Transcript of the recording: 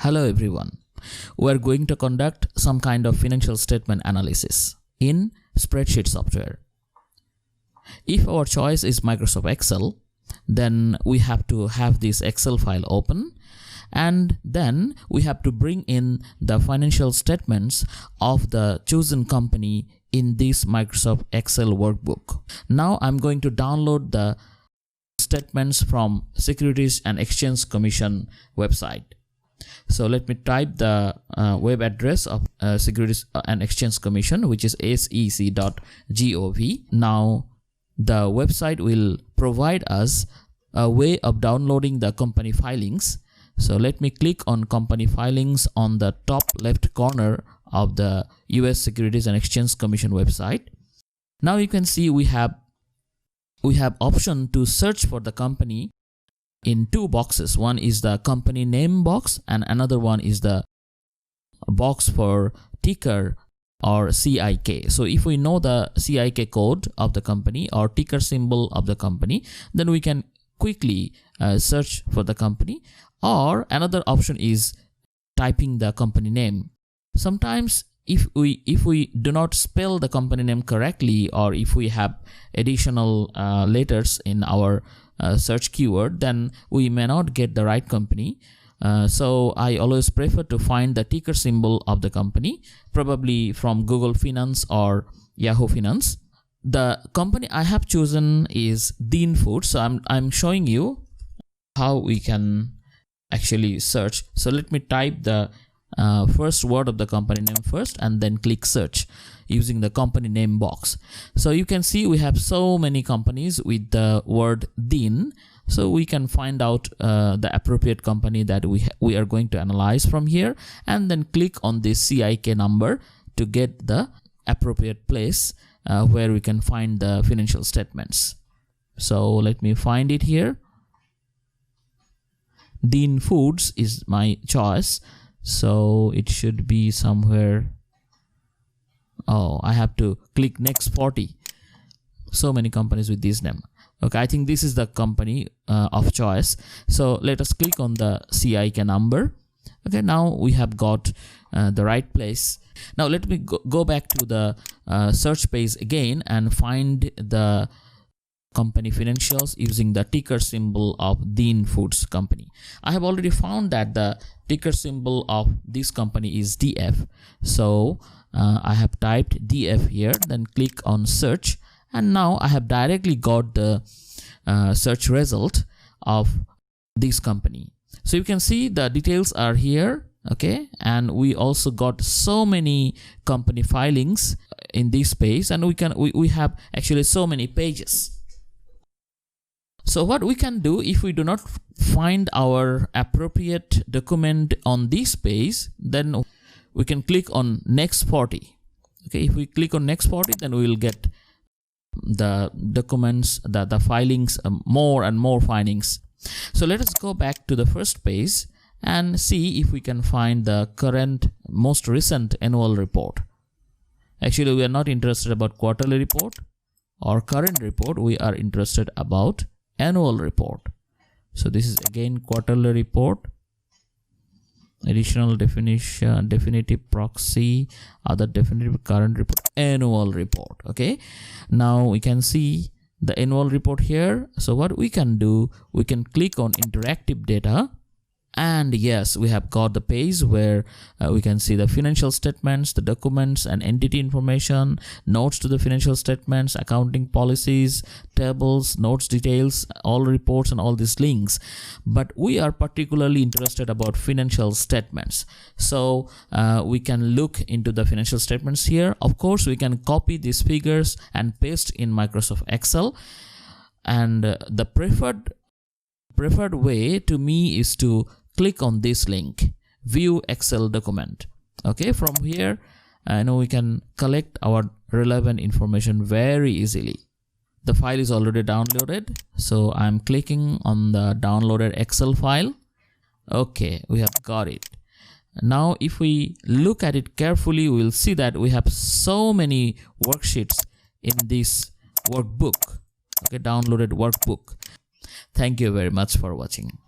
Hello everyone. We are going to conduct some kind of financial statement analysis in spreadsheet software. If our choice is Microsoft Excel, then we have to have this Excel file open, and then we have to bring in the financial statements of the chosen company in this Microsoft Excel workbook. Now I'm going to download the statements from Securities and Exchange Commission website. So let me type the web address of Securities and Exchange Commission, which is sec.gov. Now the website will provide us a way of downloading the company filings. So let me click on company filings on the top left corner of the US Securities and Exchange Commission website. Now you can see we have option to search for the company in two boxes. One is the company name box and another one is the box for ticker or CIK. So if we know the CIK code of the company or ticker symbol of the company, then we can quickly search for the company. Or another option is typing the company name. Sometimes if we do not spell the company name correctly, or if we have additional letters in our search keyword, then we may not get the right company. So I always prefer to find the ticker symbol of the company, probably from Google Finance or Yahoo Finance. The company I have chosen is Dean Foods. So I'm showing you how we can actually search. So let me type the first word of the company name first and then click search using the company name box. So you can see we have so many companies with the word Dean. So we can find out the appropriate company that we are going to analyze from here, and then click on this CIK number to get the appropriate place where we can find the financial statements. So let me find it here. Dean Foods is my choice. So it should be somewhere. Oh, I have to click next 40. So many companies with this name. Okay, I think this is the company of choice. So let us click on the CIK number. Okay, now we have got the right place. Now let me go back to the search page again and find the company financials using the ticker symbol of Dean Foods company. I have already found that the ticker symbol of this company is DF. So I have typed DF here, then click on search, and now I have directly got the search result of this company. So you can see the details are here. Okay, and we also got so many company filings in this page, and we have actually so many pages. So what we can do if we do not find our appropriate document on this page, then we can click on next 40. Okay, if we click on next 40, then we will get the documents, the filings, more and more findings. So let us go back to the first page and see if we can find the current, most recent annual report. Actually, we are not interested about quarterly report or current report. We are interested about annual report. So this is again quarterly report, additional definition, definitive proxy, other definitive current report, annual report. Okay, now we can see the annual report here. So what we can do, we can click on interactive data, and yes, we have got the page where we can see the financial statements, the documents and entity information, notes to the financial statements, accounting policies, tables, notes, details, all reports and all these links. But we are particularly interested about financial statements. So we can look into the financial statements here. Of course, we can copy these figures and paste in Microsoft Excel. And the preferred way to me is to click on this link, view Excel document. Okay, from here we can collect our relevant information very easily. The file is already downloaded, so I'm clicking on the downloaded Excel file. Okay, we have got it. Now if we look at it carefully, we will see that we have so many worksheets in this workbook. Okay, downloaded workbook. Thank you very much for watching.